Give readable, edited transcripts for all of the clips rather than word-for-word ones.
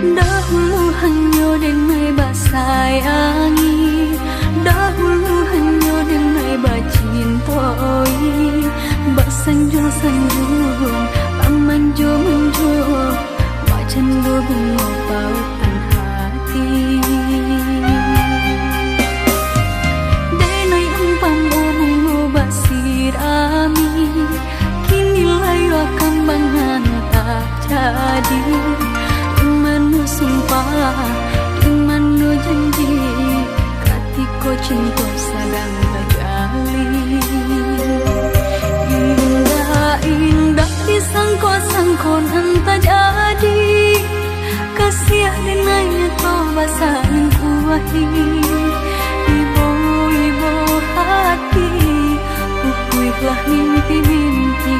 Dahulu hanya denai basayangi, dahulu hanya denai bacintoi, basanjung-sanjung, pamanjung-manjung, bacandu bunga pautan hati. Denai umpam bunga basirami, kini layu akan bangan tak jadi. Imanu sumpah, imanu janji, katiko cinta sedang terjalin. Indah-indah disangko-sangko nanti jadi, kasih denainya kau basahin kuahi. Ibu-ibu hati, pupuihlah mimpi-mimpi.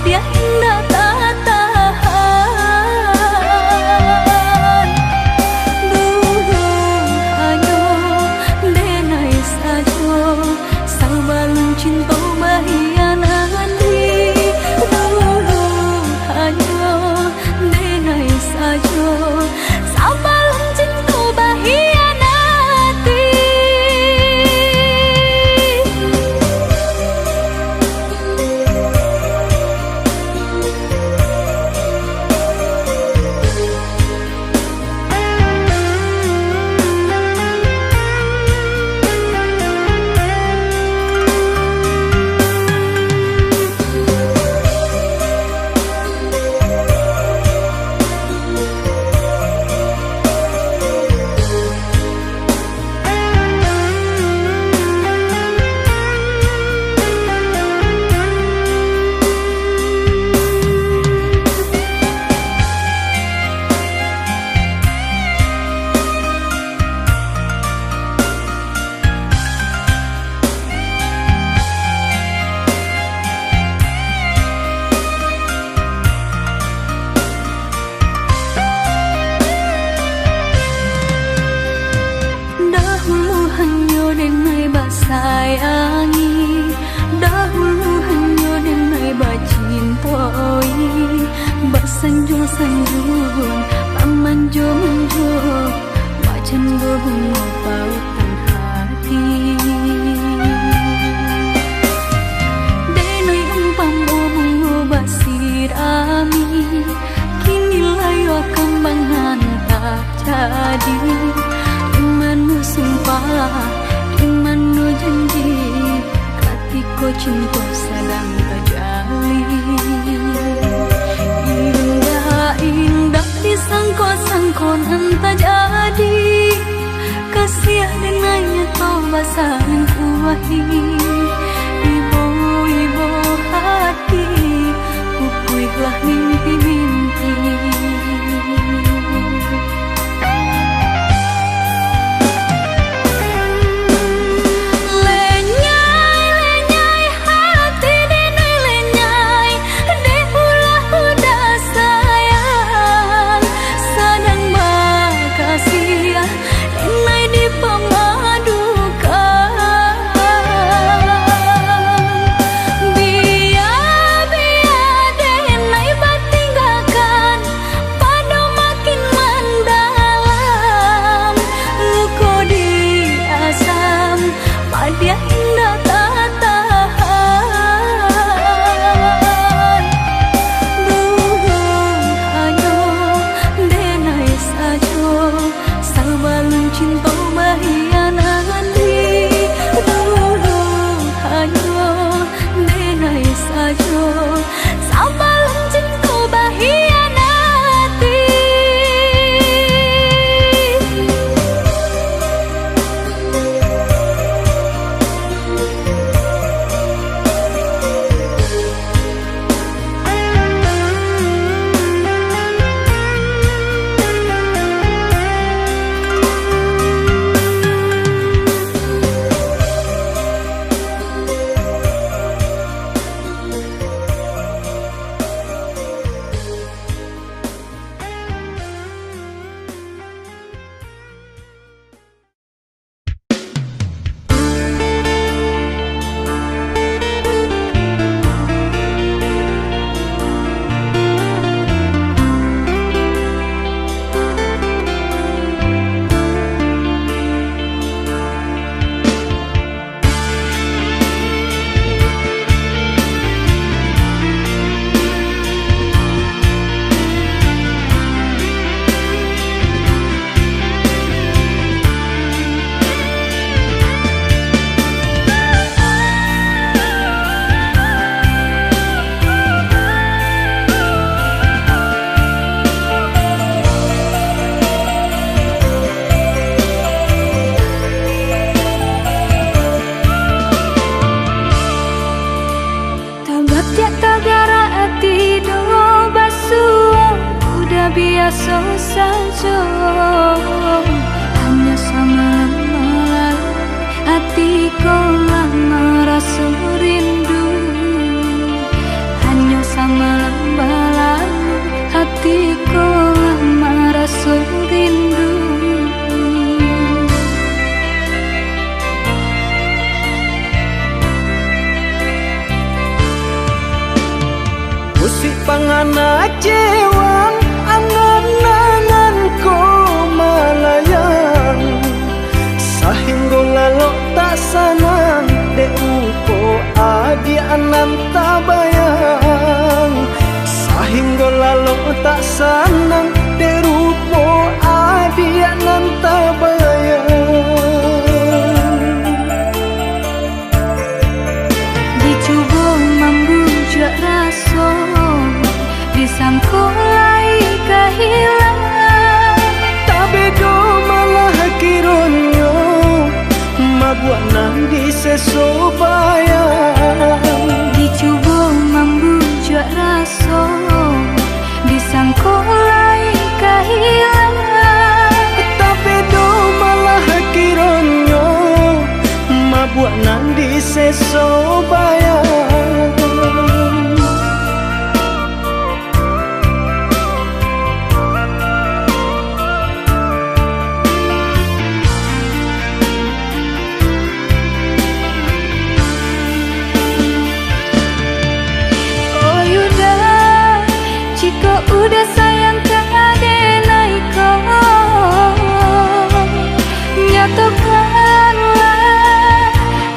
Dia indah tak tahan. Dulu hanya denai saja, sabalun cinta bahianati. Dulu hanya denai saja, sabalun cinta bahianati. Denai basayangi, dahulu hanya denai bacintoi, basanjung-sanjung, pamanjung-manjung, bacandu bunga pautan hati. Denai umpam bunga basirami, kini layu akan bangan tak jadi. Imanu sumpah, imanu janji, katiko cinta sedang terjalin. Indah-indah disangko-sangko nanti jadi, kasih denainya kau basahin kuahi. Ibu-ibu hati, pupuihlah mimpi-mimpi. Dia indah tak tahan. Dulu hanya denai saja, sabalun cinta bahianati. Dulu hanya denai saja, sabalun cinta bahianati. rasa saja, hanya sama malam hatiku lama rasa rindu, hanya sama malam hatiku lama rasa rindu. Musik pangana cewan angan-angan ko malayang, sahinggo lalok tak sanang de upo adi anan tabayang, sahinggo lalok tak sanang de rupo adi anan tabayang. Dicoba membujuk rasa disangkulai kehilangan, tapi do malah kironyo mabuat nang disesobayang. dicoba membujuk rasa disangkulai kehilangan, Tapi do malah kironyo mabuat nang disesobayang. udah sayang ke adenai kau, nyatakanlah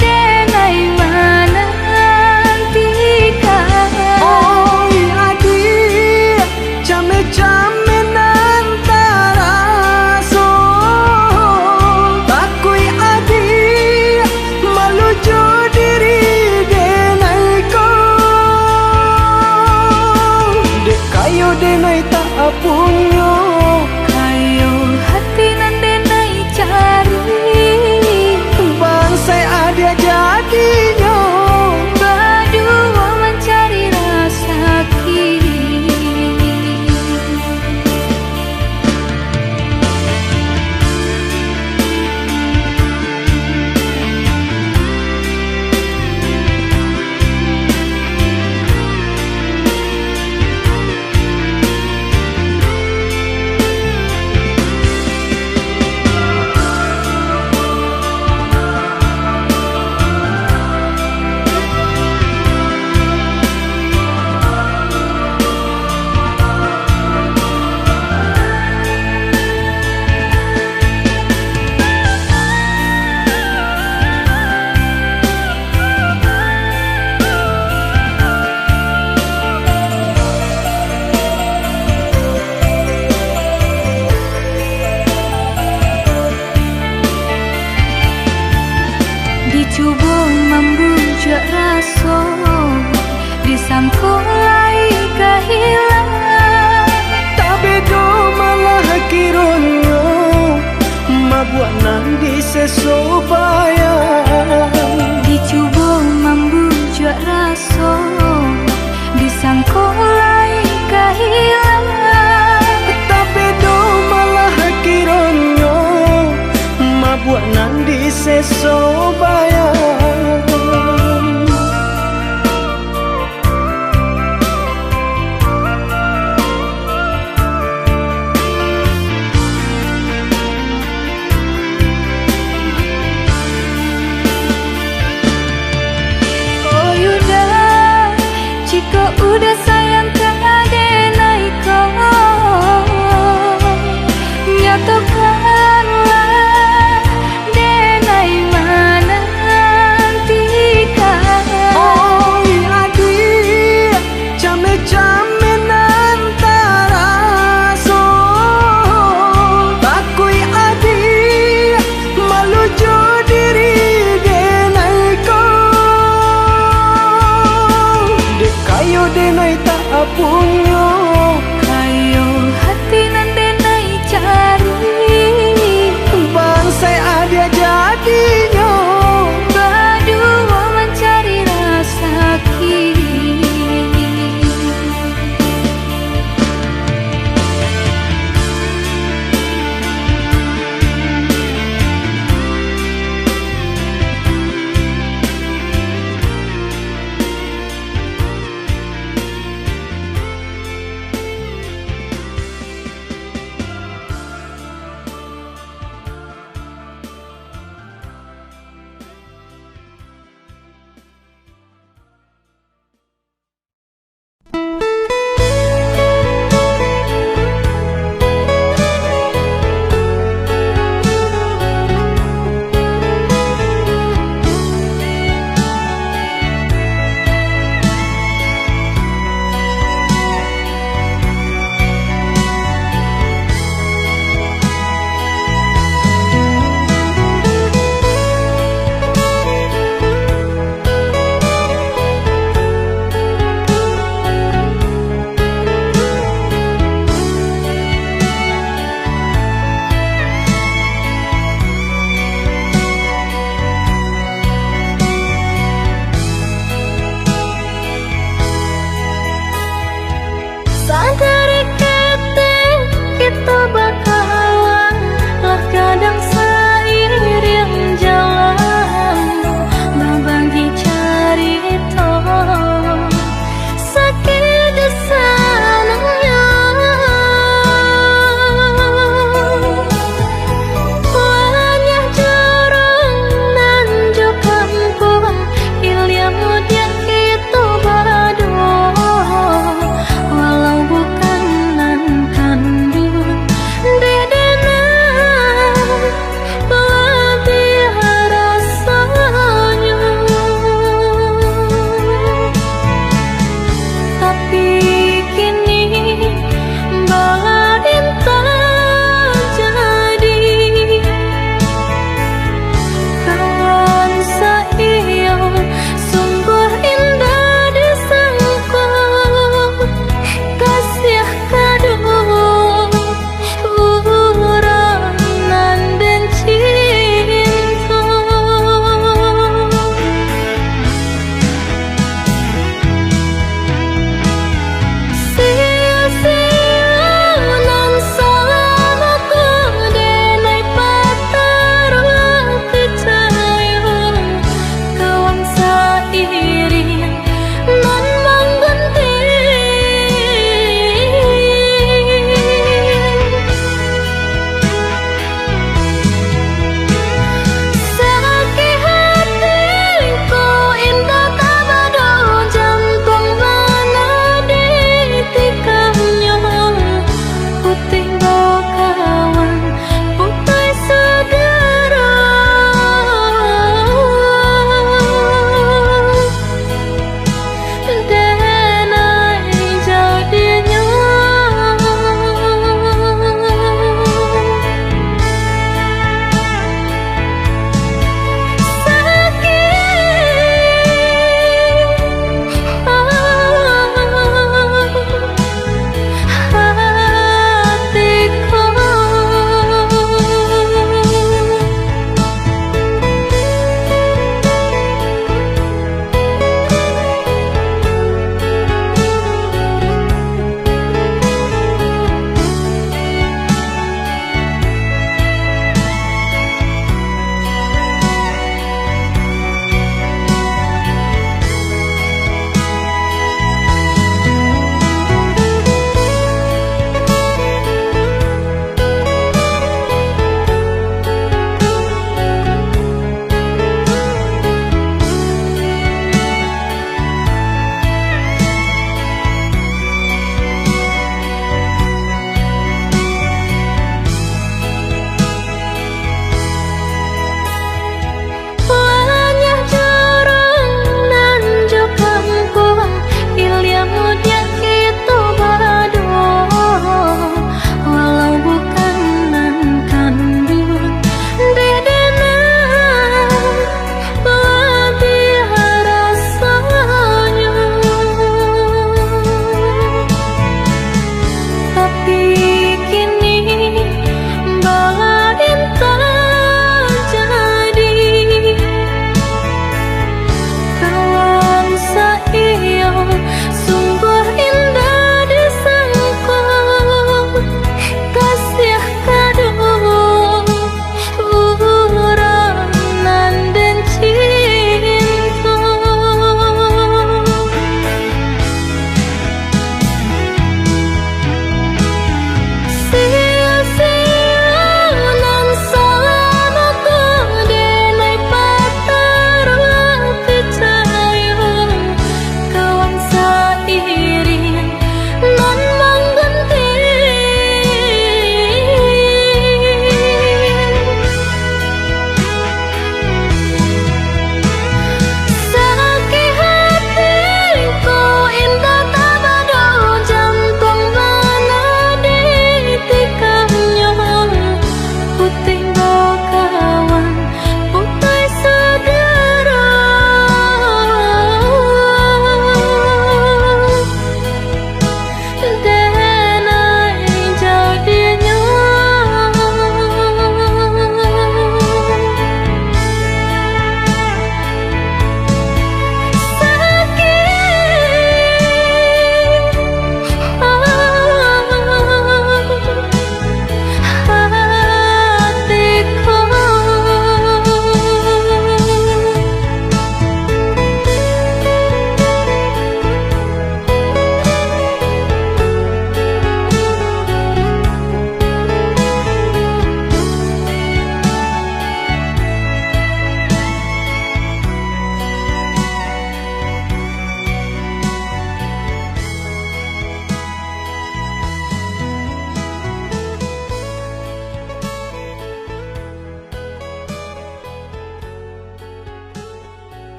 denai mana nantikan. Oh adik, came-came nantara so, takui adik malu jo diri denai ko. Dek kayo denai tak punyo, Kayo hati nan denai cari, bangsai ada jadinya. berdua mencari rasa kini. Dicoba membujuk rasa disangkulai kehilangan, Tapi do malah kironyo mabuat nang disesobayang. dicoba membujuk rasa disangkulai kehilangan, Tapi do malah kironyo mabuat nang disesobayang. oh yuda jika udah sayang ke adenai kau, nyatakanlah denai mana nantikan. Oh adik, came-came nantara so, takui adik malu jo diri denai ko. Dek kayo denai tak punyo, Kayo hati nan denai cari, bangsai ada jadinya. berdua mencari rasa kini.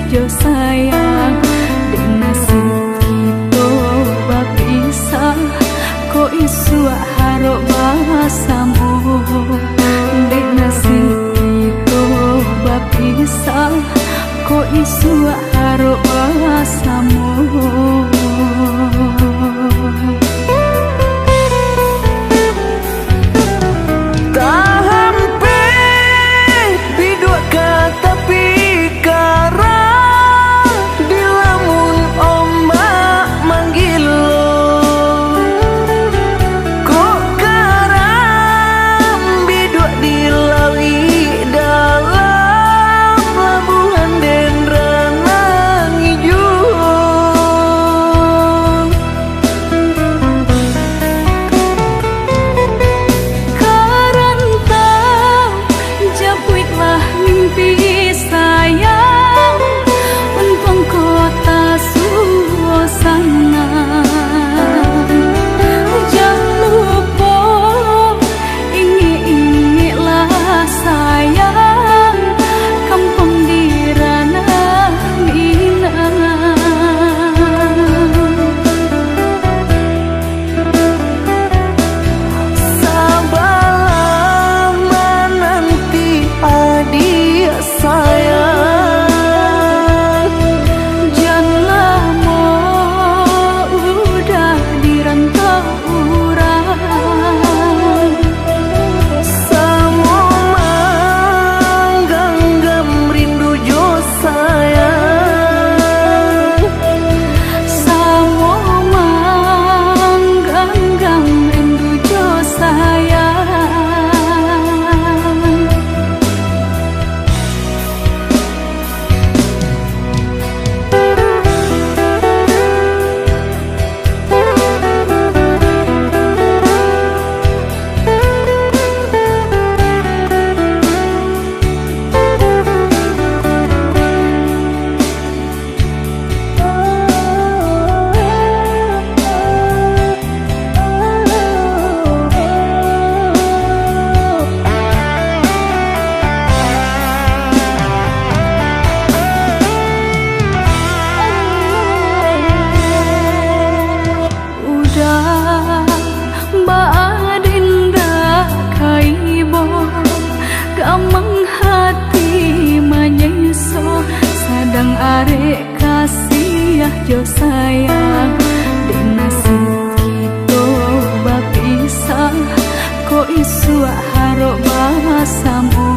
jo sayang dek nasib kita bapisah kok isu harok basamu dek nasib kita bapisah kok isu harok basamu. Arek kasih jo sayang dek nasib kita bapisah kok isu harok basamu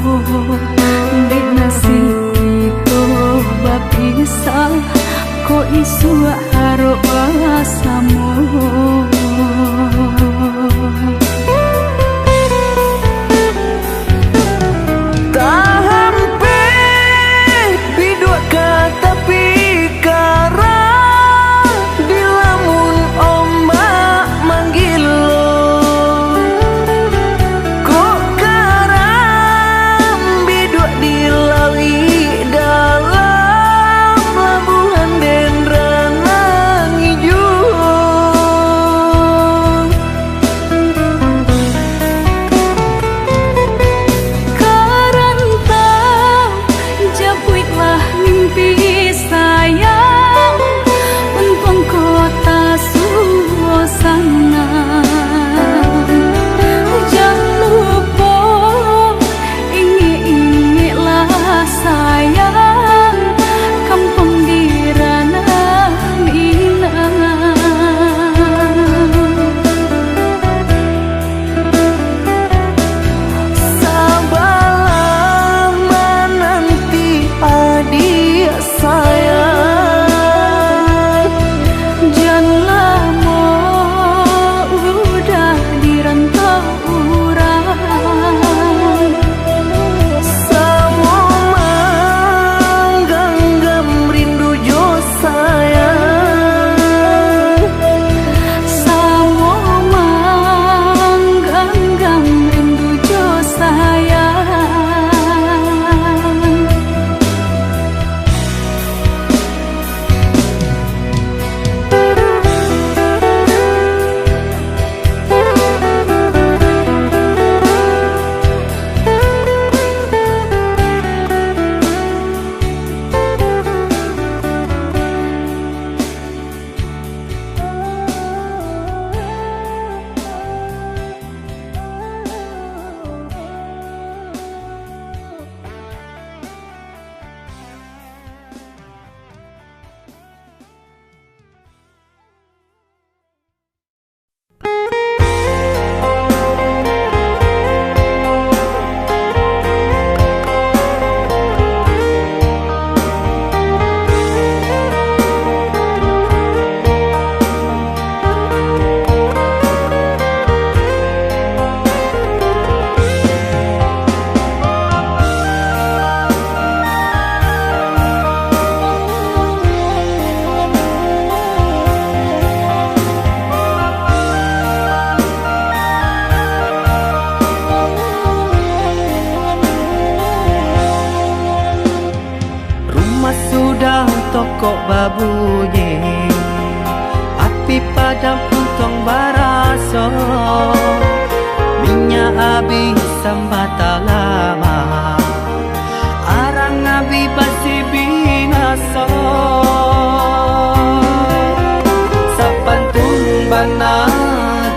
dek nasib kita bapisah kok isu harok basamu. sudah tokok babunyi, api padam puntong baraso, minyak habis sambata lama, arang abi basi binaso. Sapantun bana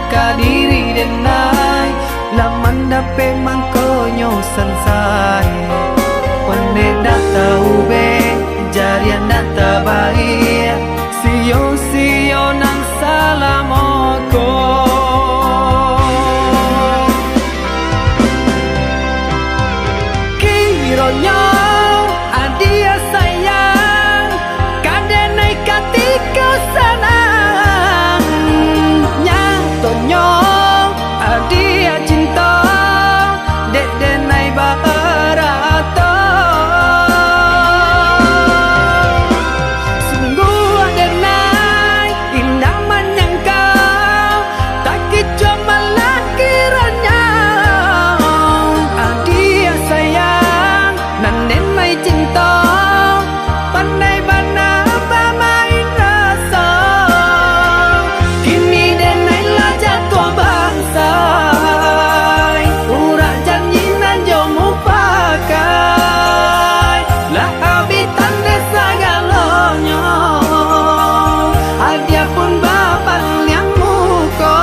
kadiri denai, laman dape mangkonyo sansai, pande dak tahu be jarian dak tabai, sio nang salamoko. Kironyo adia sayang, kadenai katiko sanang, nyatonyo adia cinta, dek denai barato. Sungguh adenai indah menyangkau, tak kicau malah kiranya. Adia sayang nan denai cinta, pandai bana bermain rasa. Kini denai lah jatuh bangsa, urak janji nan jomu pakai, lah habitan desa galonyo, adia pun bapak yang muko.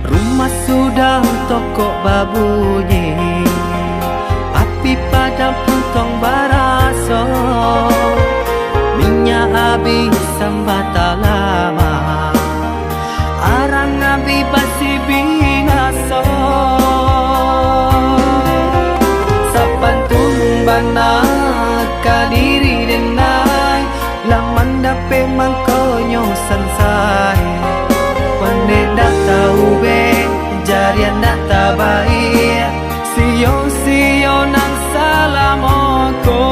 Rumah sudah tokok babunyi, api padam puntong baraso, minyak habis sambata lama, arang abi basi binaso. Sapantun bana kadiri denai, laman dape mangkonyo sansai, pande dak tahu be jarian dak tabai, sio nang salamoko.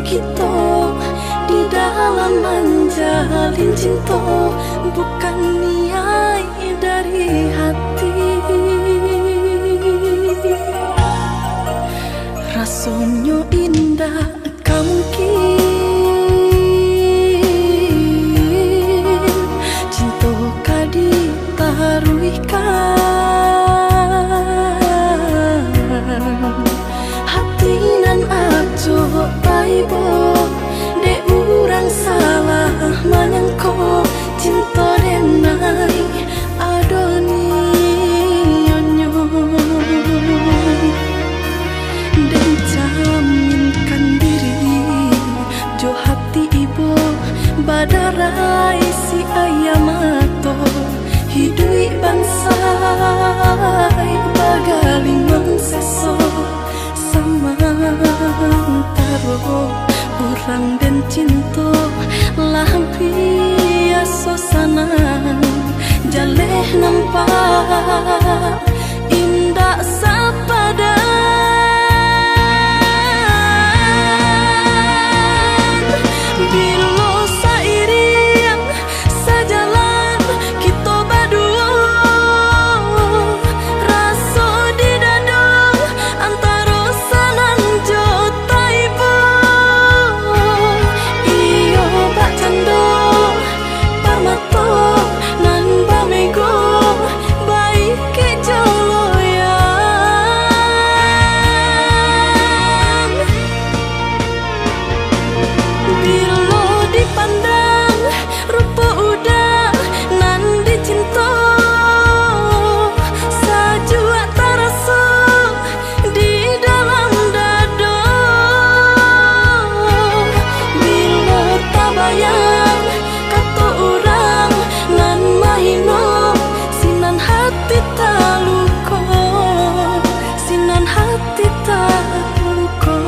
kita di dalam menjalin cinta, bukan niat dari hati. Rasanya indah gak mungkin cinta ka ditaruhkan hati nan ajo taibo de urang salah menyangko cinta denai adoni nyonyo dan jaminkan diri jo hati ibu badarai si ayam ato hidui bansai bagaling mengseso samantaro orang dan cinta lampias sosana jaleh nampak indah sapada. Bila seiring sejalan kita berdua, rasa di dada antara sanan jo taibo. Iyo bak cando parmato nan bamego baik joloyan. Bila dipandang rupa udah nan dicinta, sajua terasa di dalam dada. Bila tak bayang kata orang nan mahino, sinan hati tak luka, sinan hati tak luka.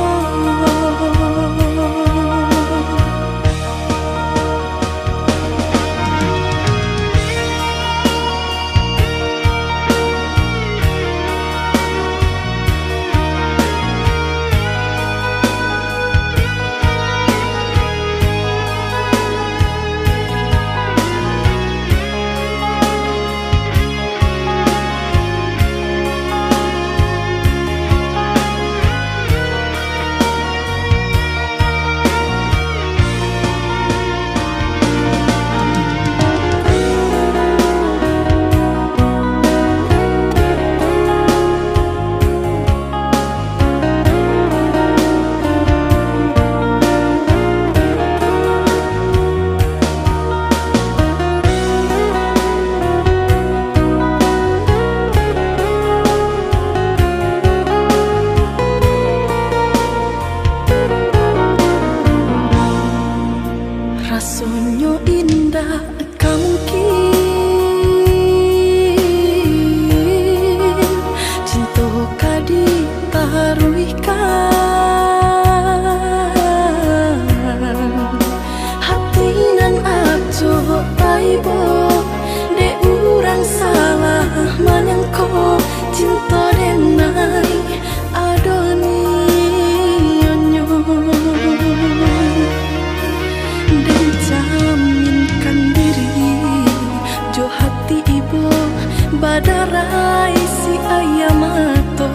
Rasanya indah gak mungkin cinta ka ditaruhkan hati nan ajo taibo de urang salah menyangko cinta denai adoni nyonyo dan jaminkan diri jo hati ibu badarai si ayam ato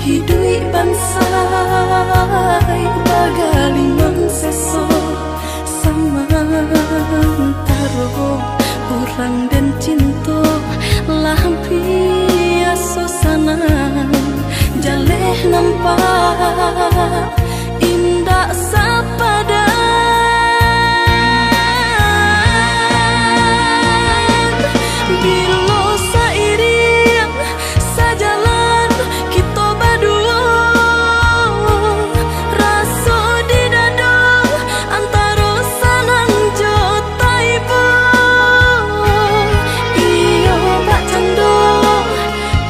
hidui bansai bagaling mengseso samantaro orang dan cinta lampias sosana jaleh nampak indah sapada. Bila seiring sejalan kita berdua, rasa di dada antara sanan jo taibo. Iyo bak cando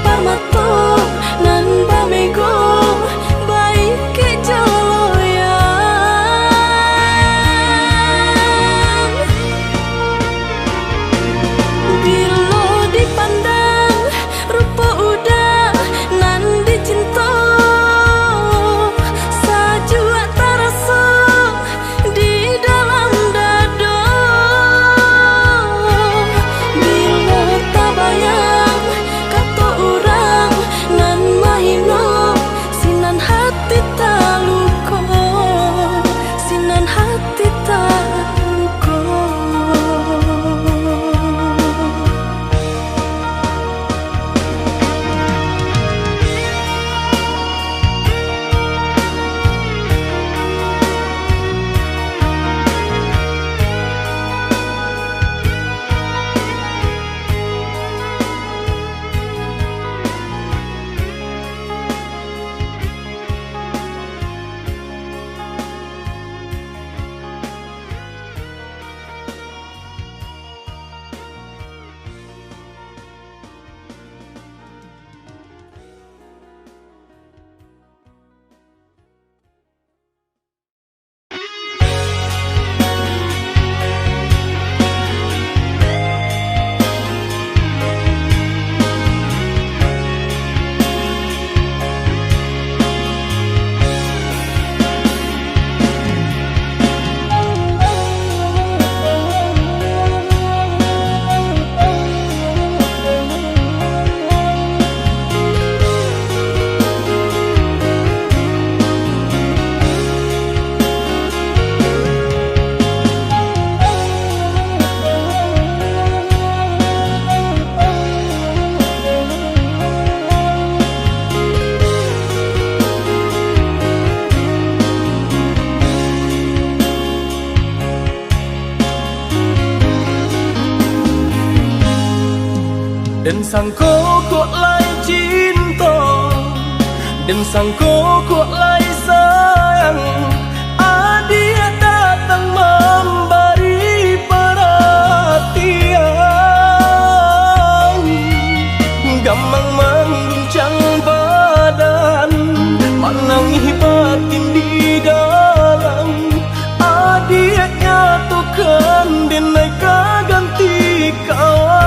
parmato nan bamego baik jo Dan sangko kok lai cinta, dan sangko kok lai sayang. Dia datang memberi perhatian, gampang mengguncang badan, menangis batin di dalam. Dia nyatukan denai ganti kawan.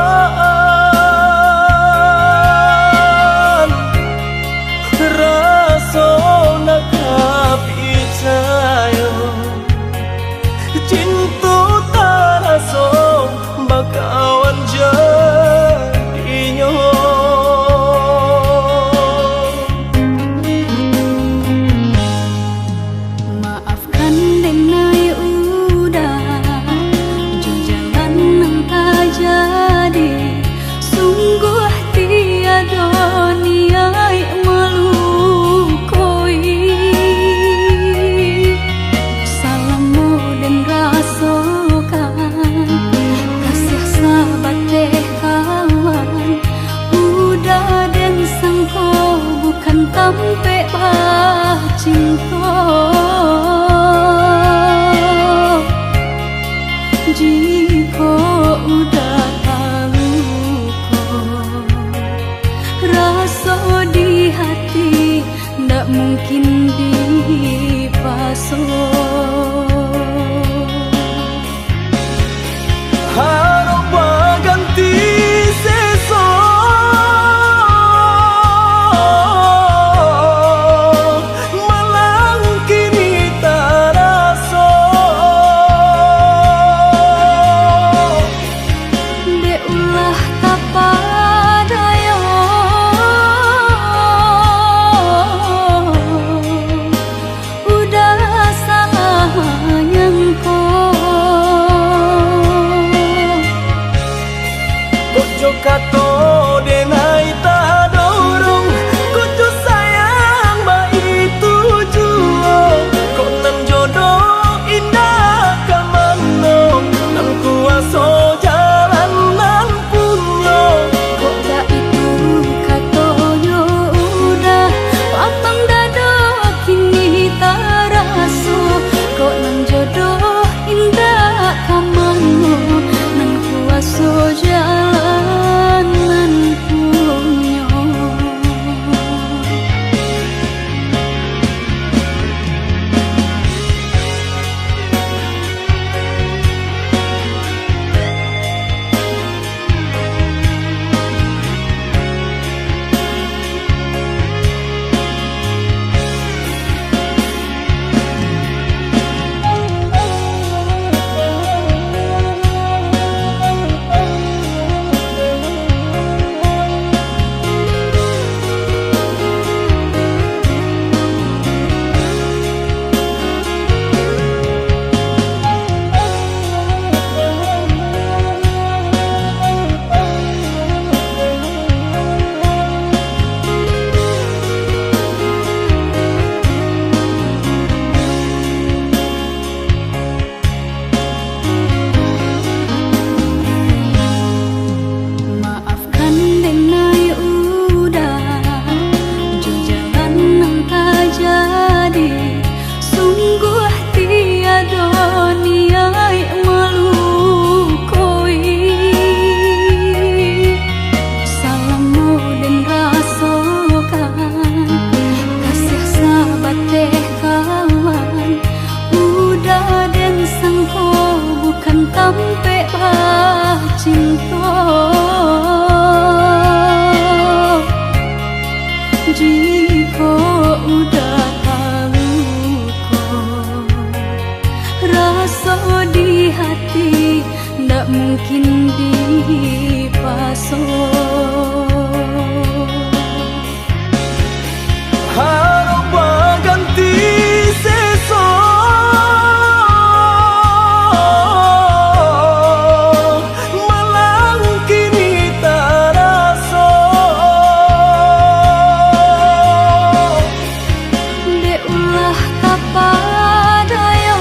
Rasa nak percaya cinta tak rasa bakawan jadinya. Maafkan denai udah jo jalan nang tak jadi. Sungguh tiada niat melukoi. Salahmu dan rasakan kasih sahabat deh kawan. Udah dan sangko bukan tampe bah cinta. Jika udah tahu kok rasa di hati ndak mungkin dipasok. Harap ganti sesok, malang kini tak rasa. Dek ulah tak padaya, udah salah nyangko. Kojo kato denai tak dorong, kojo sayang ba itu jua. Kok nan jodoh indah kamano, nan kuaso jalan nan punya. Kok dak itu katonyo udah lapang dada kini tak raso. Kok nan jodoh indah kamano, nan kuaso jalan nan punya. Maafkan denai udah jo jalan nang tak jadi. Sungguh tiada niat melukoi. Salahmu dan rasakan kasih sahabat deh kawan. Udah dan sangko bukan tampe bah cinta. Jika udah tahu kok rasa di hati ndak mungkin dipasok. Harap ganti sesok, malang kini tak rasa. Dek ulah tak padaya,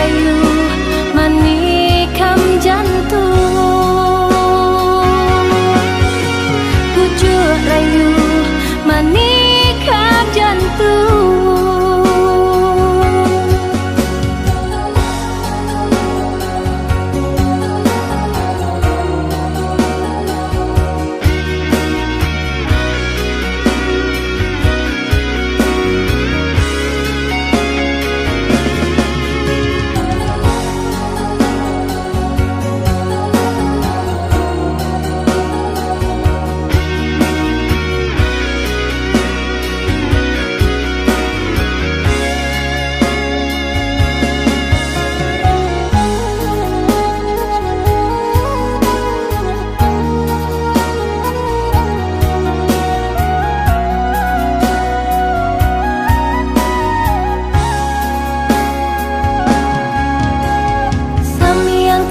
rayu manikam jantung, pucuk rayu manikam jantung.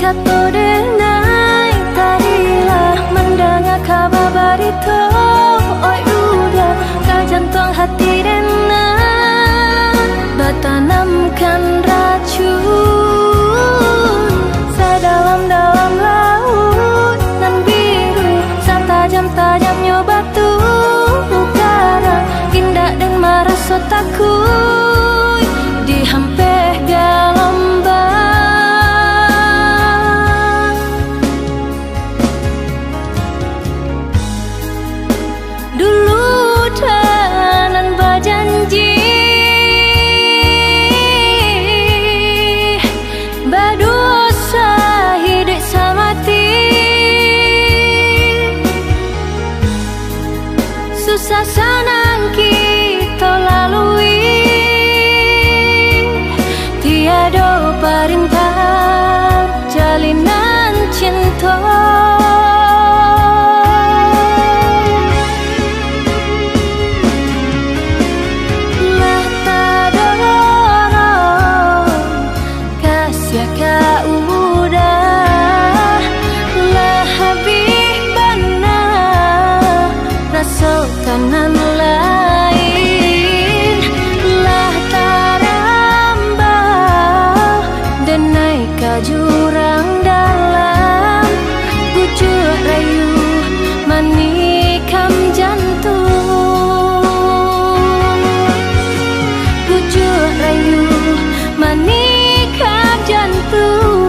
Kato denai tadilah mendengar kabar barito. Oi udah kau jantung hati denai bertanamkan racun sedalam-dalam laut nan biru setajam-tajamnya batu karang indah dan merasa takut dihampir gelombang. Dulu tanan berjanji berdosa hidup samati, susah senang kita lalui, tiada perintah jalinan cinta. Kanan lain lah tarambah dan naik ke jurang dalam, pucuk rayu manikam jantung, pucuk rayu manikam jantung.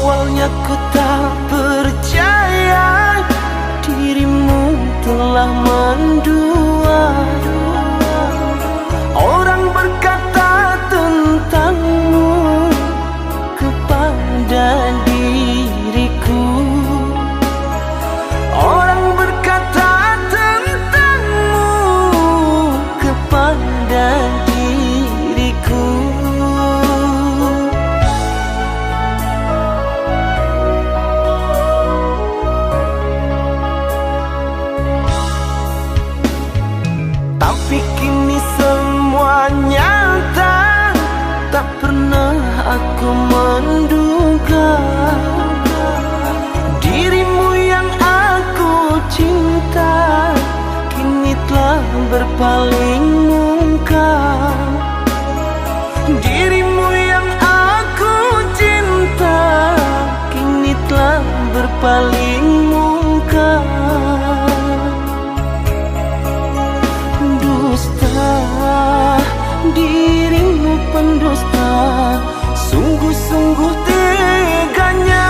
Awalnya ku tak percaya dirimu telah mendua. Orang berkata tentangmu kepada diriku. Orang berkata tentangmu kepada diriku. Tapi kini semua nyata, tak pernah aku menduga dirimu yang aku cinta kini telah berpaling muka. Dirimu yang aku cinta kini telah berpaling muka. Dusta, dirimu pendusta, sungguh-sungguh teganya.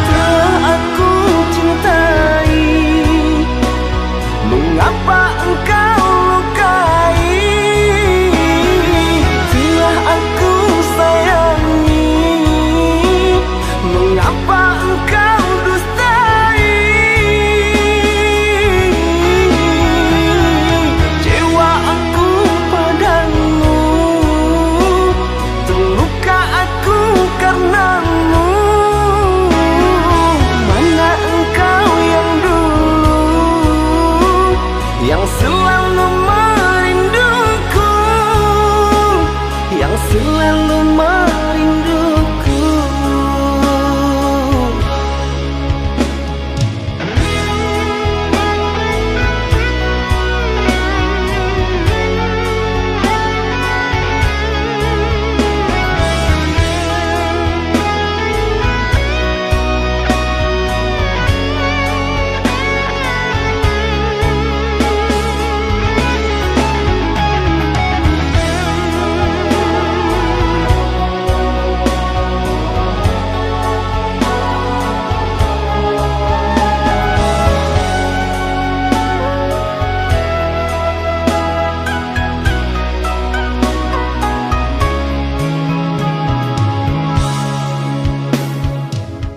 Telah aku cintai, mengapa engkau lukai? Telah aku sayangi, mengapa engkau dustai? Cewa aku padamu, terluka aku karenamu. Mana engkau yang dulu, yang selalu merinduku, yang selalu merinduku.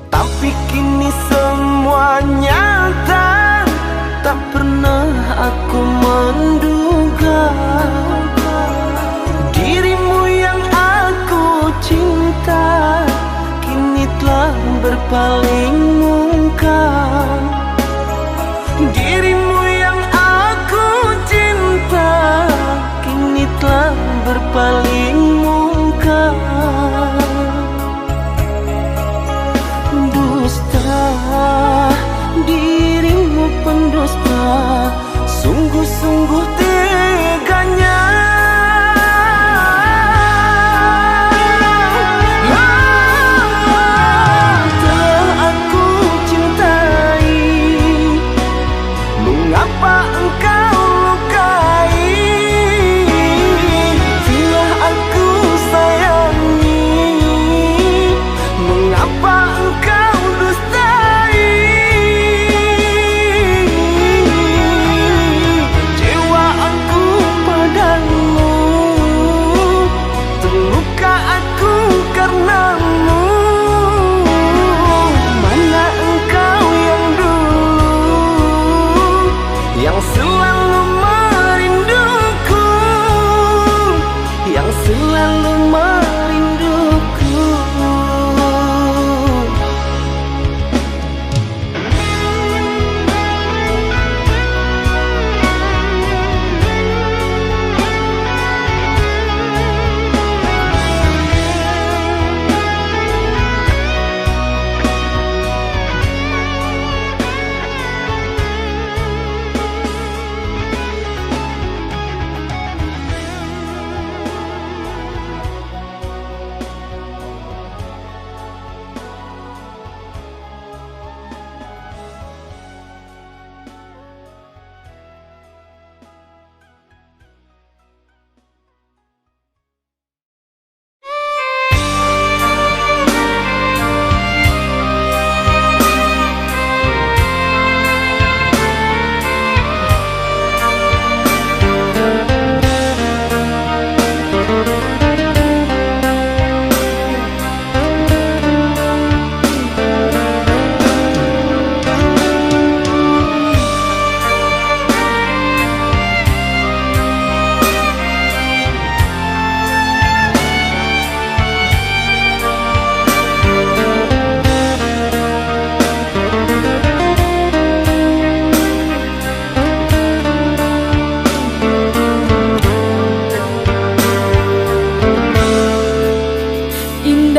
Tapi kini semua nyata, tak pernah aku menduga dirimu yang aku cinta kini telah berpaling muka. Dirimu yang aku cinta kini telah berpaling muka. Dusta, dirimu pendusta, sungguh-sungguh teganya. Telah aku cintai, mengapa engkau lukai? Telah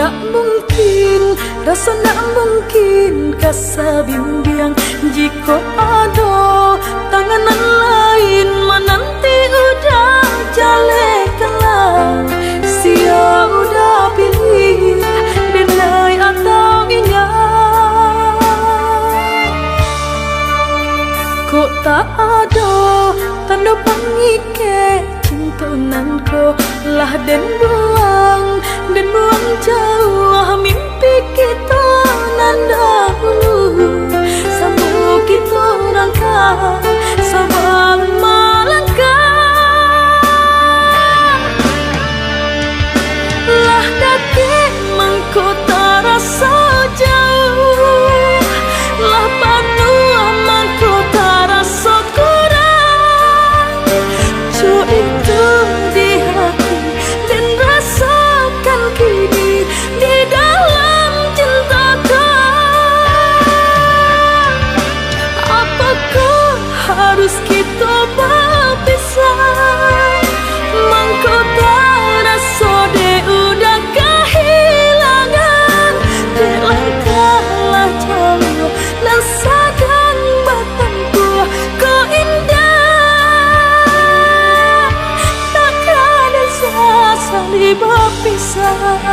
nak mungkin, rasa nak mungkin kasa bimbang jika ada tanganan lain menanti udah jalekanlah sia udah pilih denai atau ingat kok tak ada tanda pangike cintananku lah dan buang jauh mimpi kita nan dahulu sambung kita rangka sabang melangkah lah daki mengkota rasa jauh lah penuh mengkota rasa kurang cu itu di hati dan rasakan kini di dalam cintaku apakah harus kita berpisah mengkota rasa de udah kehilangan de langkahlah jauh dan sadang batangku kau indah takkan ada saling berpisah.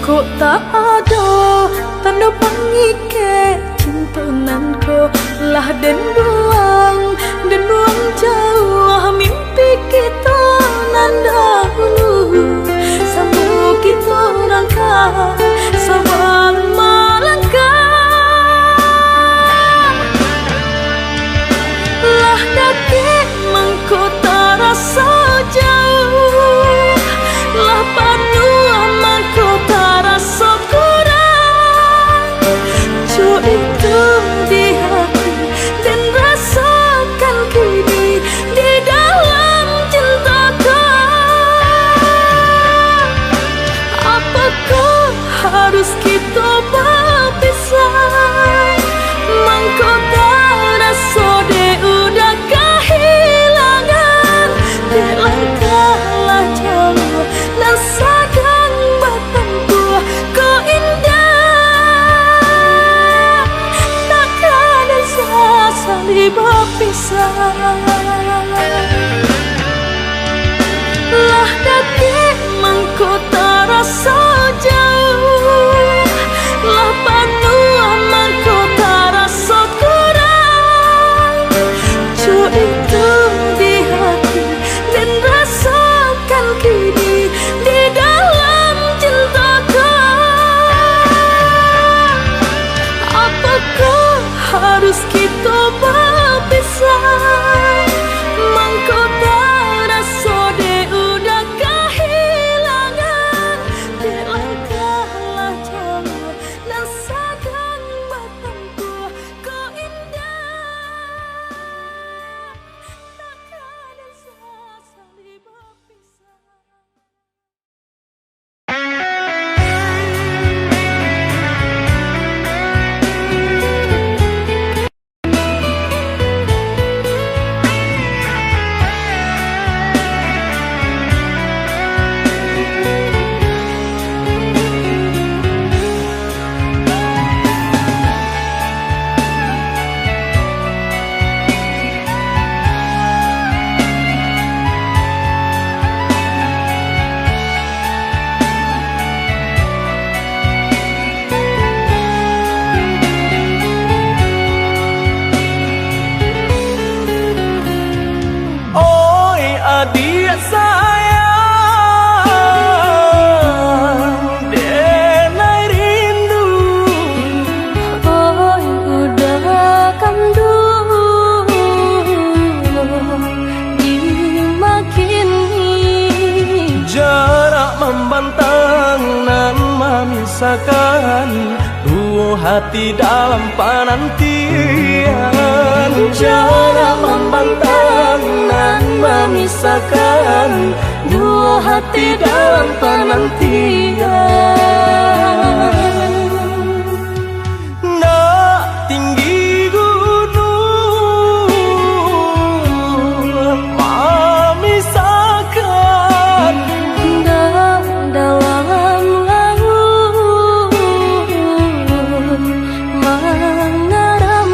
Kok tak ada tanda pangike cintananku lah dan buang jauh mimpi kita nan dahulu sambung kita rangka sabang melangkah lah daki mengkota rasa jauh lah penuh mengkota rasa kurang cu itu di hati dan rasakan kini di dalam cintaku apakah harus kita berpisah mengkota rasa de udah kehilangan de langkahlah jauh dan sadang batangku kau indah takkan ada saling berpisah lah daki mengkota rasa jauh lah penuh mengkota rasa kurang cu itu di hati dan rasakan kini di dalam cintaku apakah harus kita berpisah memisahkan dua hati dalam penantian. Jarak membentang dan memisahkan dua hati dalam penantian. Nak tinggi gunung memisahkan, dalam laut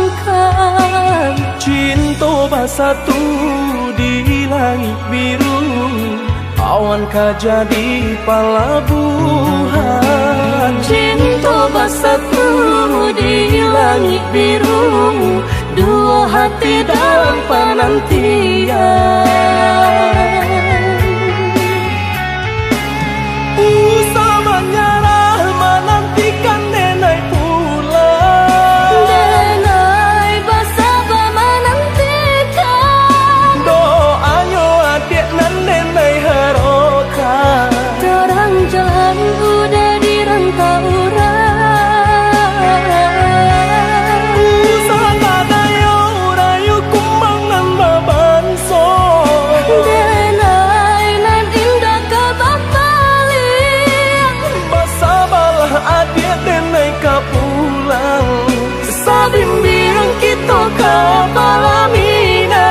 mengeramkan. cinta bersatu di langit biru, awan kah jadi pelabuhan. Cinta bersatu di langit biru, dua hati dalam penantian. Usah menyerah menantikan nenek pulang. Denai bersabar menantikan, Doanya adik nan nenek harokan. terang jalan udah di rantau Usah kadayo rayu kumbang nan babanso. denai nan indah kabar balik. Bersabarlah adik nenek kah pulang. Sabimbing kita ke pelaminan.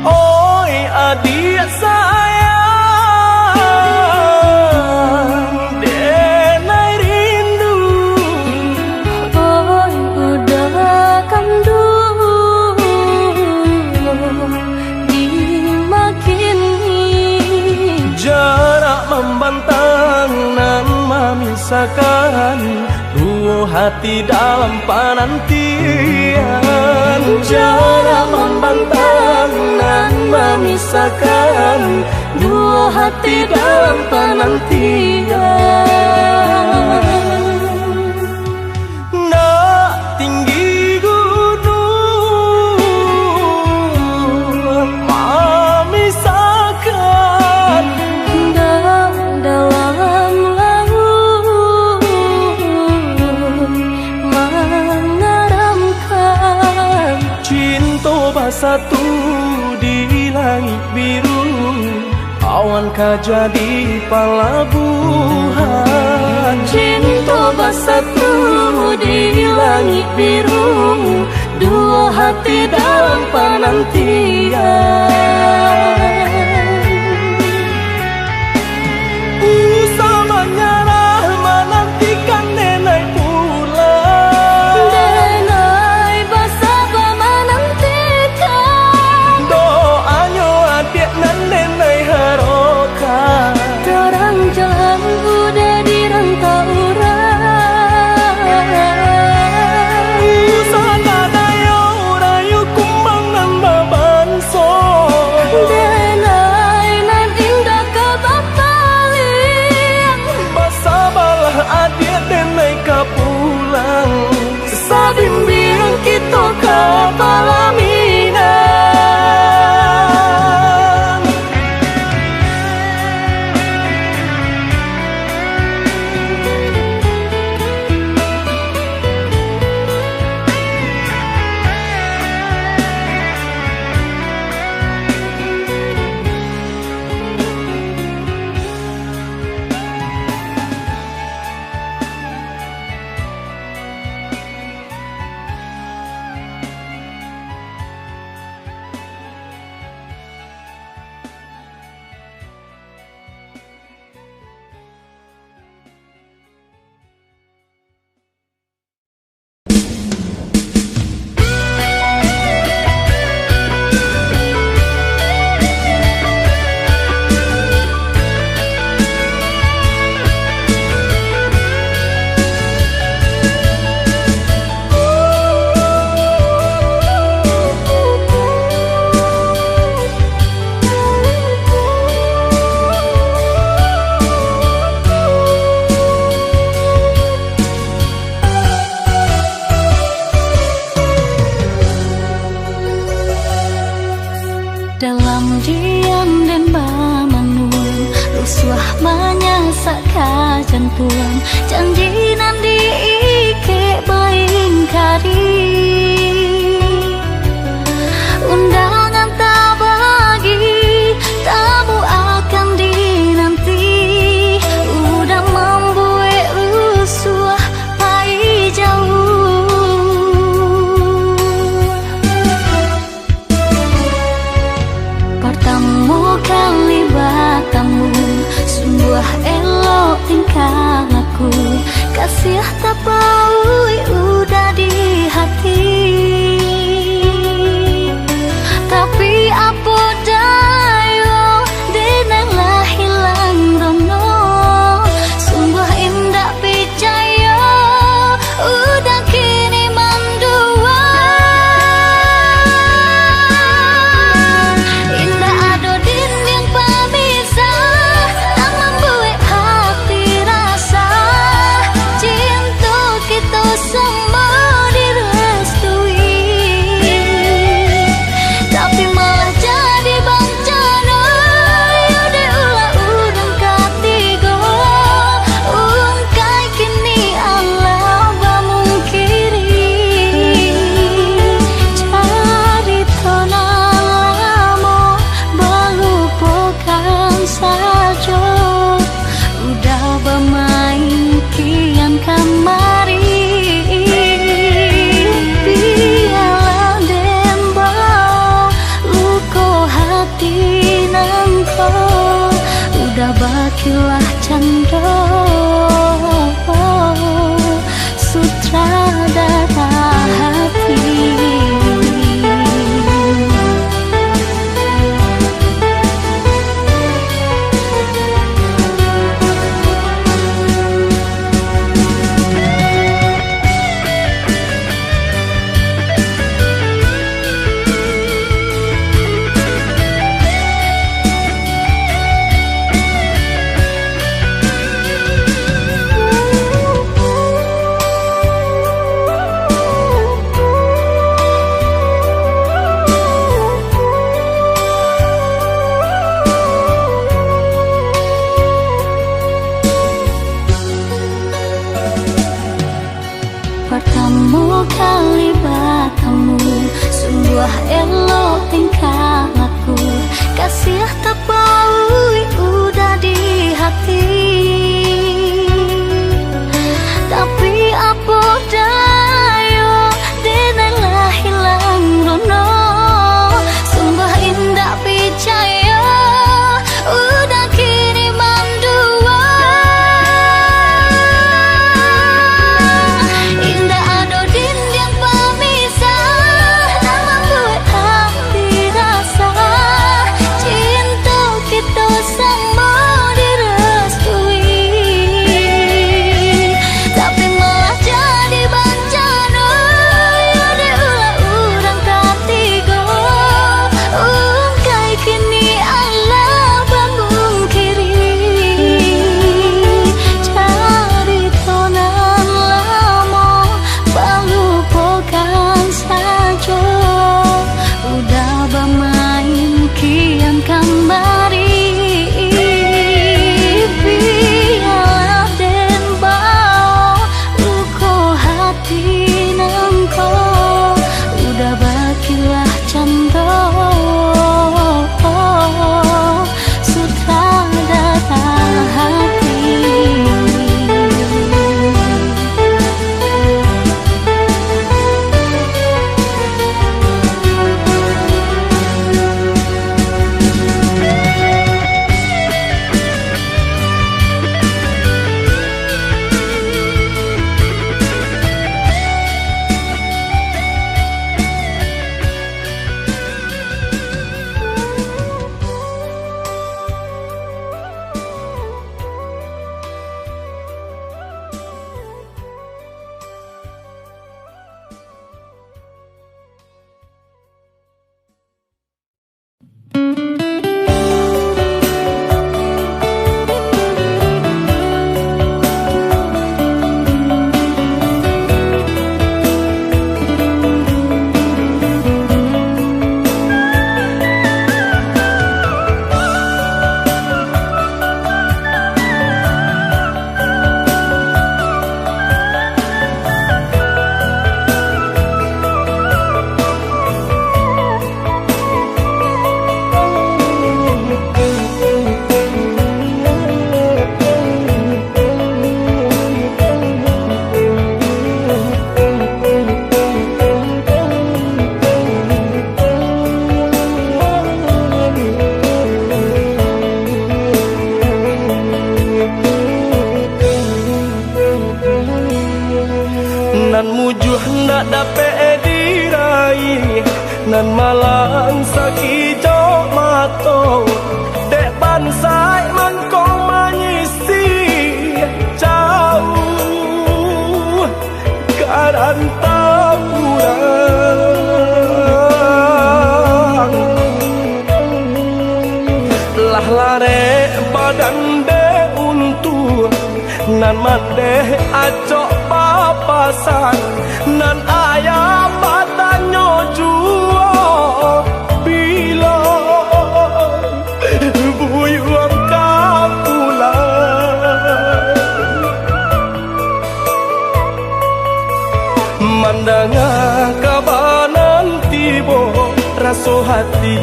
Oi adik sayang, denai rindu. Oi udah kandu di makin Jarak membentang dan memisahkan dua hati dalam penantian. Jarak membentang dan memisahkan dua hati dalam penantian. Nak tinggi gunung memisahkan, dalam laut mengeramkan. cinta bersatu di langit biru, awan kah jadi pelabuhan. Cinta bersatu di langit biru, dua hati dalam penantian. Usah menyerah menantikan nenek pulang. Denai bersabar menantikan, Doanya adik nan nenek harokan. terang jalan udah di rantau Usah kadayo rayu kumbang nan babanso. denai saka jantuan janji nanti ike baing kari undangan tak bagi tamu akan dinanti udah membuat rusuh pai jauh pertama kali bertemu sungguh elok tingkah laku kasih tak paui udah di hati tapi apa dayo denanglah hilang rono sungguh indah percaya udah kini mandua indah ado dinding pemisah tak membuat hati rasa cinta kita semua direstui tapi malah jadi bencana ya diulah udang ketiga ungkai kini Allah memungkiri cari tonal lama melupakan saja udah bermain kian kamari biarlah dembau luko hati nangko udah bakilah canda sutradara hati pertama kali bertemu sungguh elok tingkah laku kasih tak paui udah di hati tapi apa dayo denanglah hilang rono sungguh indah percaya udah kini mandua indah ado dinding pemisah tak membuat hati rasa cinta kita sama badan de untur nan mandeh acok papasan nan ayah batanyo juo bila buyuang kapulan mandangan kabanan tibo raso hati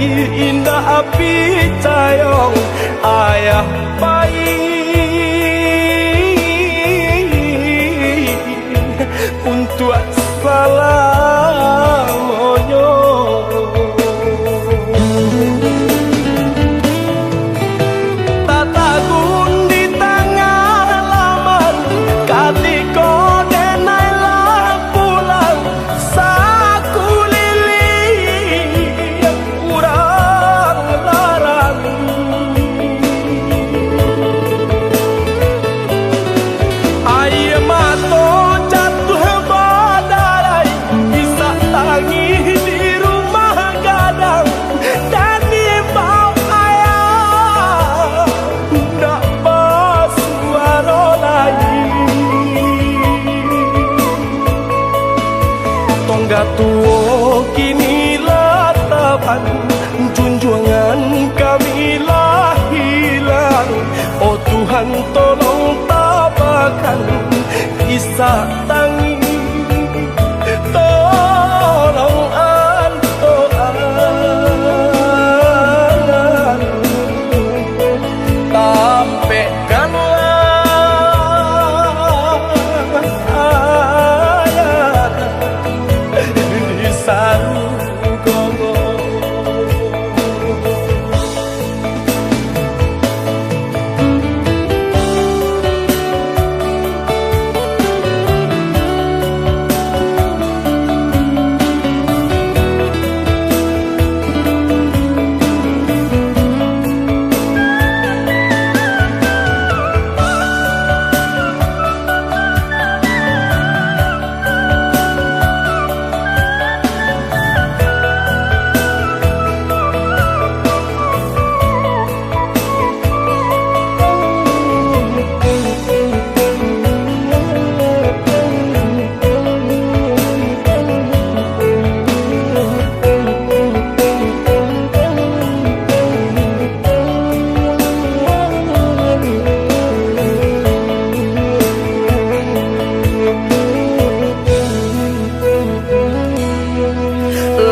indah api cayong ayah baik untuk salamonyo tatagun di tengah laman katiko denailah pulang saku lili yang kurang larang ayah mato jatuh badai bisa tangi di rumah gadang dan di bau ayah ndak pas suara lain tongga tuo kini latapan junjungan kami lah hilang oh Tuhan tolong tapakan kisah tangi tolong antoan tampekkanlah ayat di sarunggogo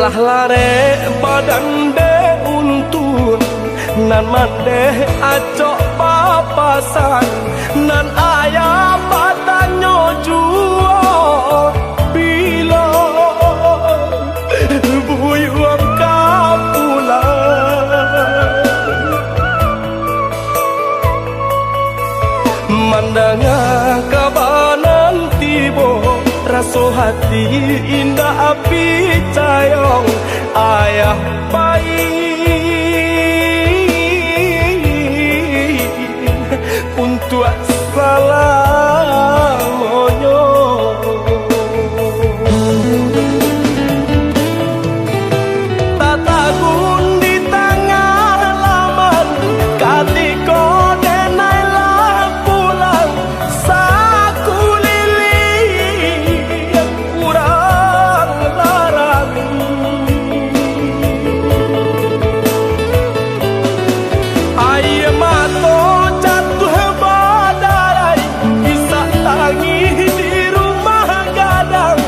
lah lare badan de untur nan mandeh acok papasan nan ayah batanyo juo bila buyuang kapulan mandangan kabanan tibo raso hati indah api cayong ayah baik untuk salamonyo tatagun di tengah laman katiko denailah pulang saku lili yang kurang larang ayah mato jatuh badai bisa tangi di rumah gadang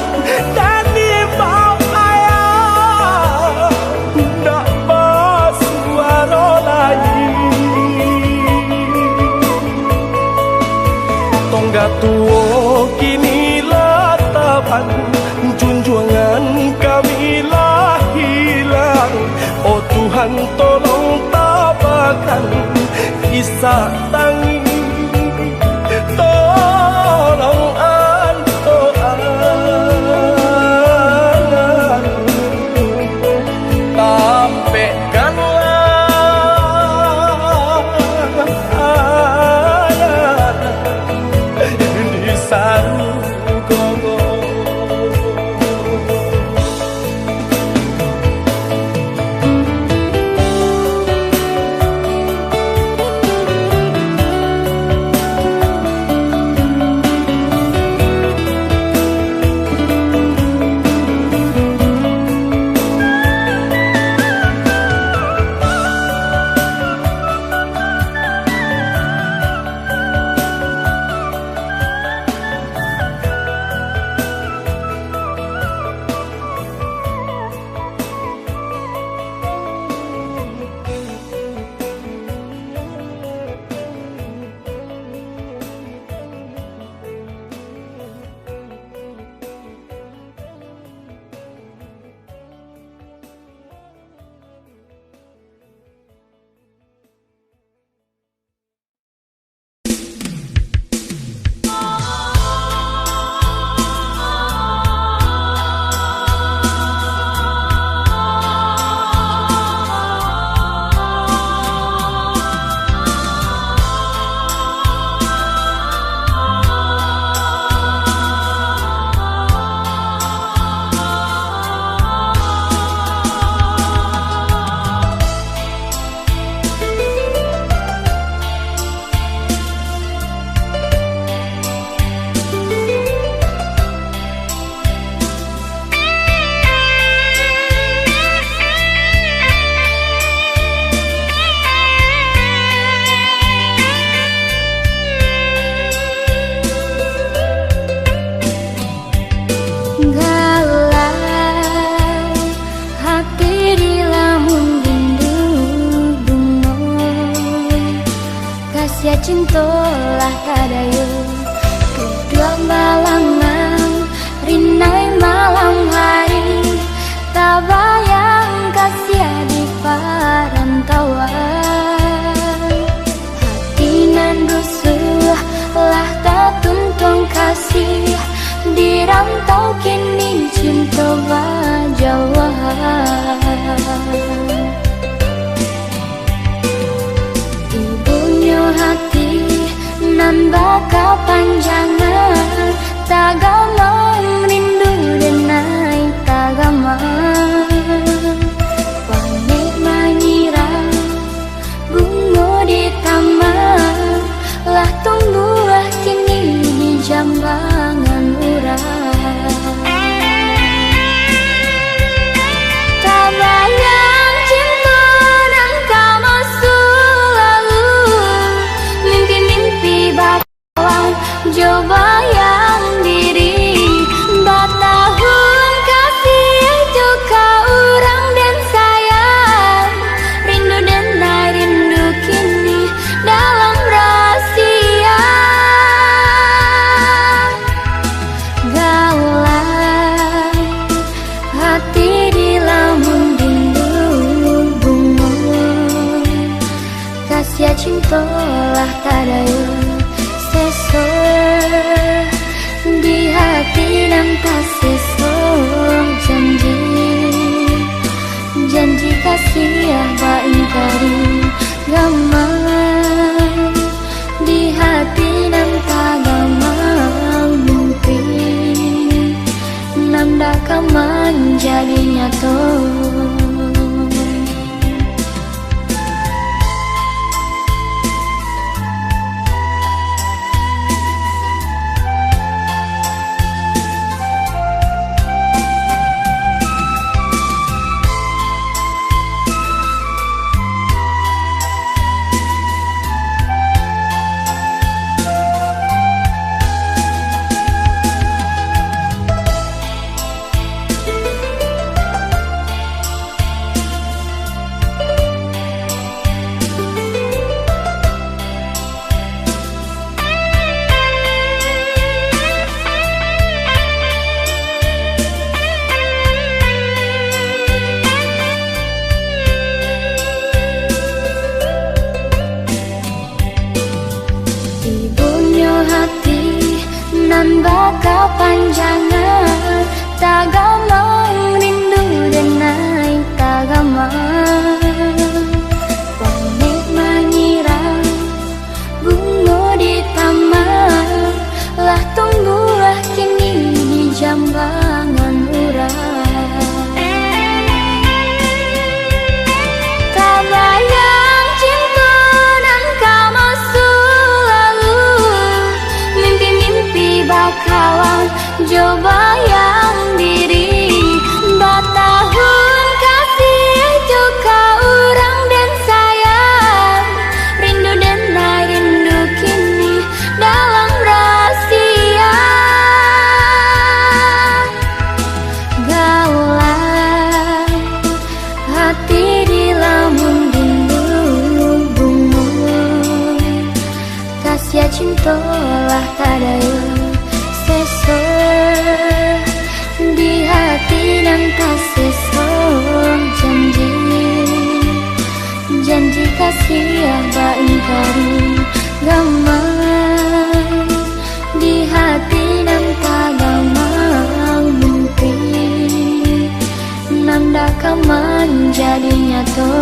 dan di bau ayah ndak pas suara lain tongga tuo kini latapan junjungan kami lah hilang oh Tuhan tolong tapakan kisah tangi tolong antoan tampekkanlah ayat di sarunggogo Kasih cintalah tadayu kedua balangan rinai malam hari tak bayang kasih di perantauan hati nan rusuh lah tak tuntung kasih di rantau kini cinta berjauhan ibunya hati nan baka panjangan tagamang rindu denai tagamang panik mengira bunga di taman lah tunggu kini di jambangan urang tak bayang cinta dan kamu selalu mimpi-mimpi bawang coba yang diri batahun kasih juga orang dan sayang rindu dan rindu kini dalam rahasia gaulan hati di lamun rindu bunga kasih cinta lah tadayu di hati dan tak sesong janji kasih bah ingkari gamang di hati dan tak gamang mimpi nanda kaman jadi nyata nan baka panjangan tagamang rindu denai tagamang panik mengira bunga di taman lah tunggu kini di jambangan urang tak bayang cinta dan kamu selalu mimpi-mimpi bakawan coba yang diri batahun kasih juga orang dan sayang rindu dan rindu kini dalam rahasia gaulan hati di lamun rindu bunga kasih cinta lah tadayu di hati dan tak sesong janji kasih bah ingkari gamang di hati dan tak gamang mimpi nanda kaman jadi nyata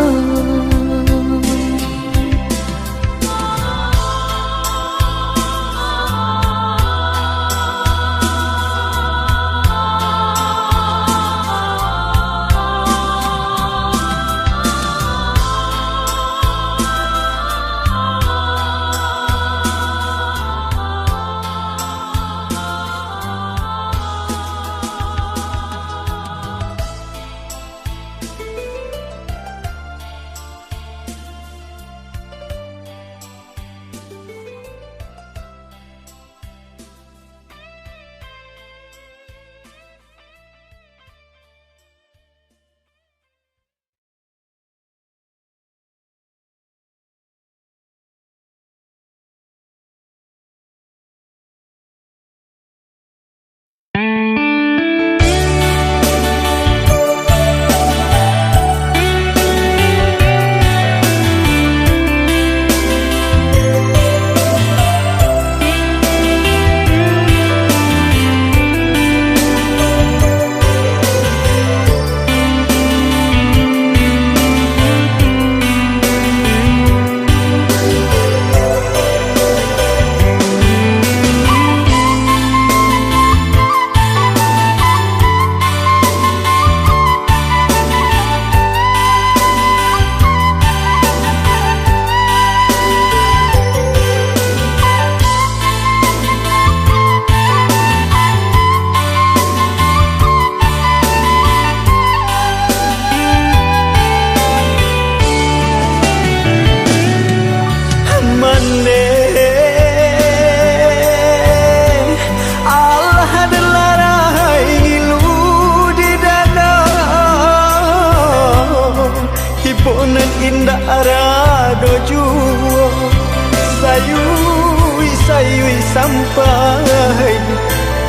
sayui sampai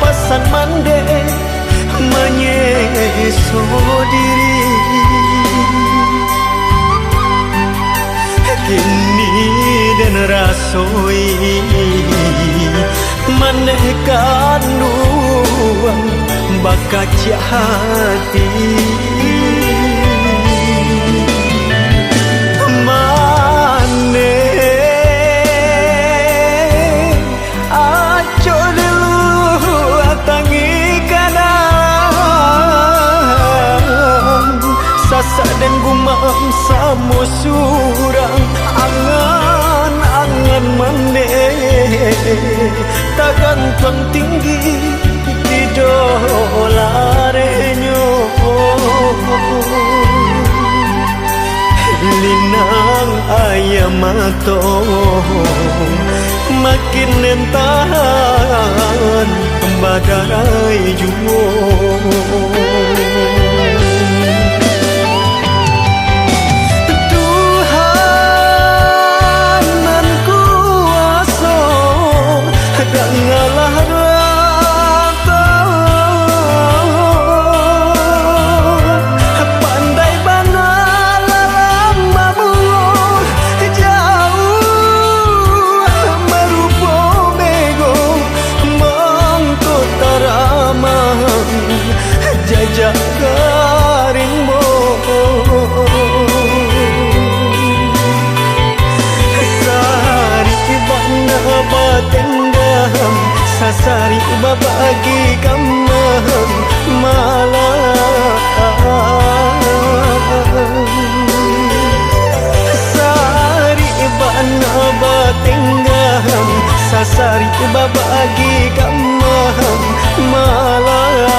pesan mande menyeso diri. Kini dan rasoi menekan nuang bakaca hati. Mane aco dulu atangi kanan sasa dan gumam samo surang angan mane takkan tinggi di dolarenyo linang ayam atau makin nentahan badarai juo. Tuhan nan kuasa dan ngalah rata pandai bana lalang mamu jauh merupo bego mangkot taramang jajak karingmo. Sari bana batendam sasari babagi kamang malam. Sari bana batendam sasari babagi kamang malam.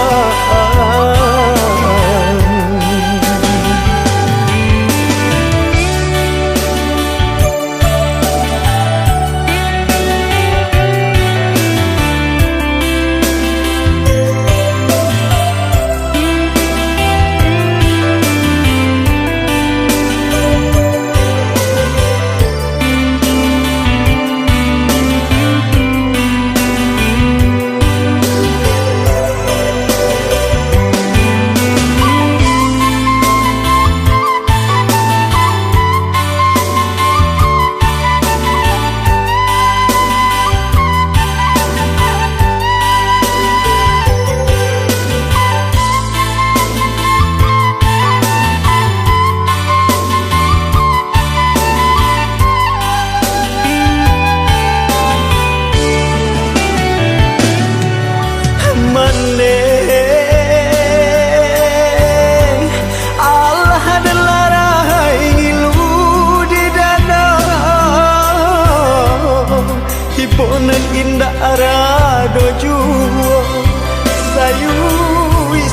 Hiponan indah arado juo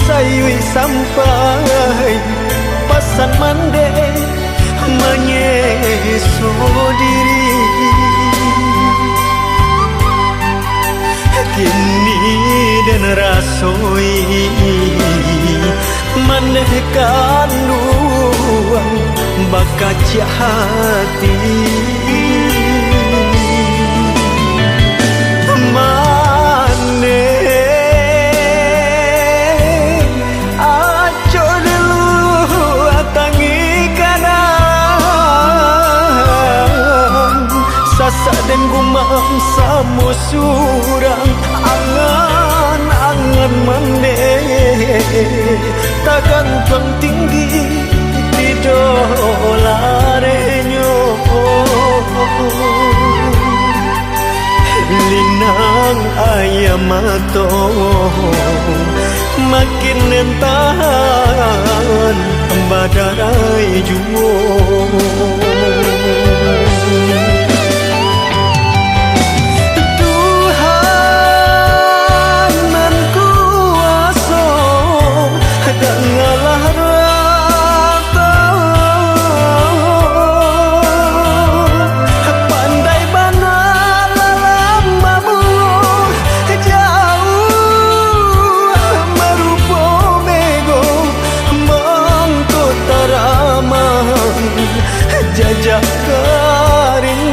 sayui sampai pesan mande menyeso diri. Kini dan rasoi menekan nuang bakaca hati. Mane aco dulu atangi kanan sasa dan gumam samo surang angan mane takkan tinggi di dolarenyo linang ayam atau makin nentahan badarai juo. Tuhan nan kuasa dan ngalah rata pandai bana lalang mamu jauh merupo bego mangkot taramang jajak karing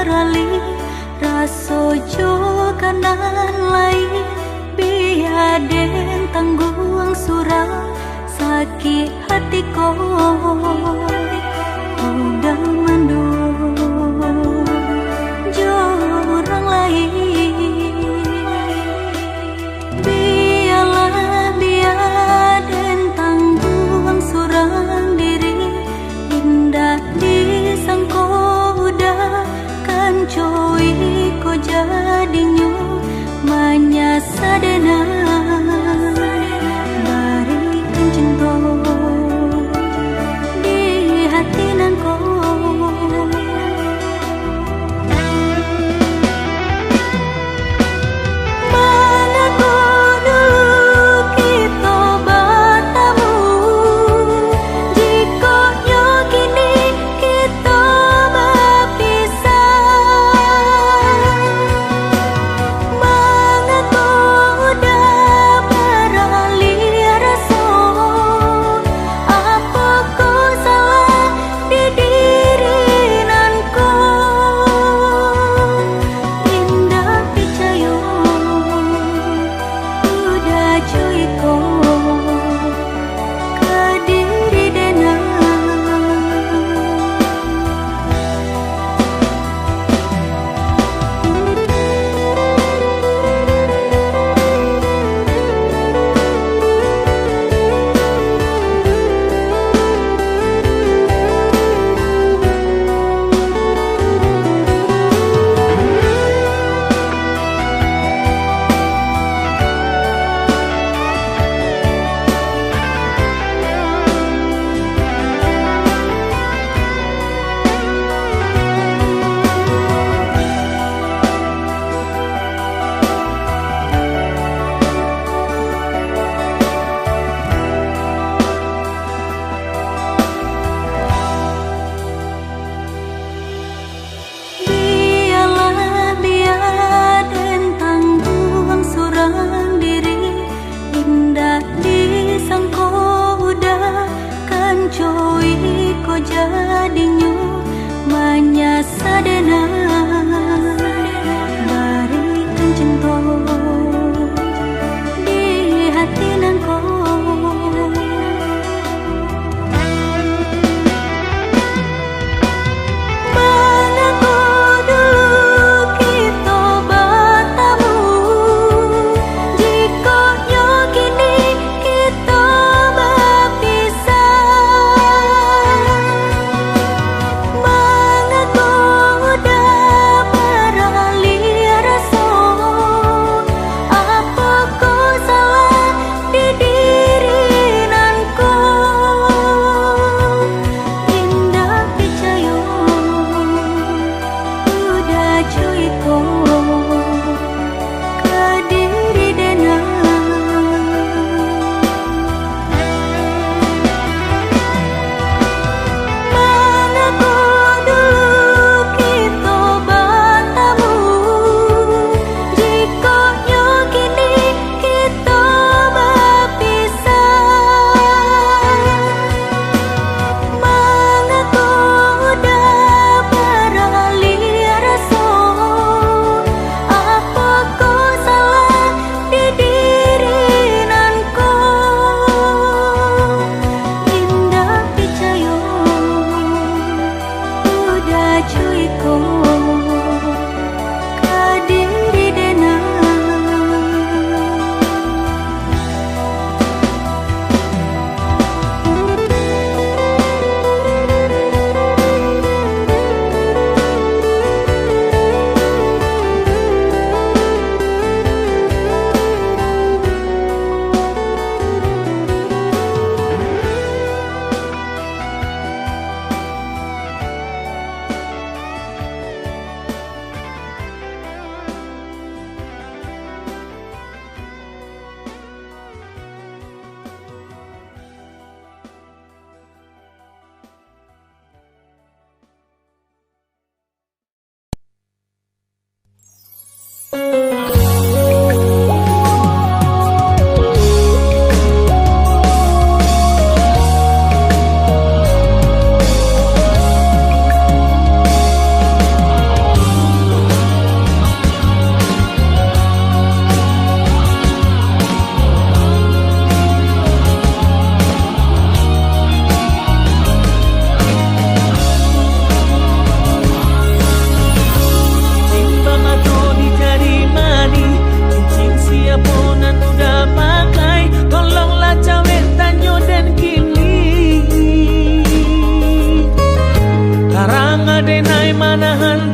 rali raso jo kanan lain biaden tanggung surah sakit hati ko udah mandul jo orang lain biarlah biaden tanggung surang diri indah disangko udah kan cuy ko jadinya manyasadana barikan cinta di hati nan ko nahan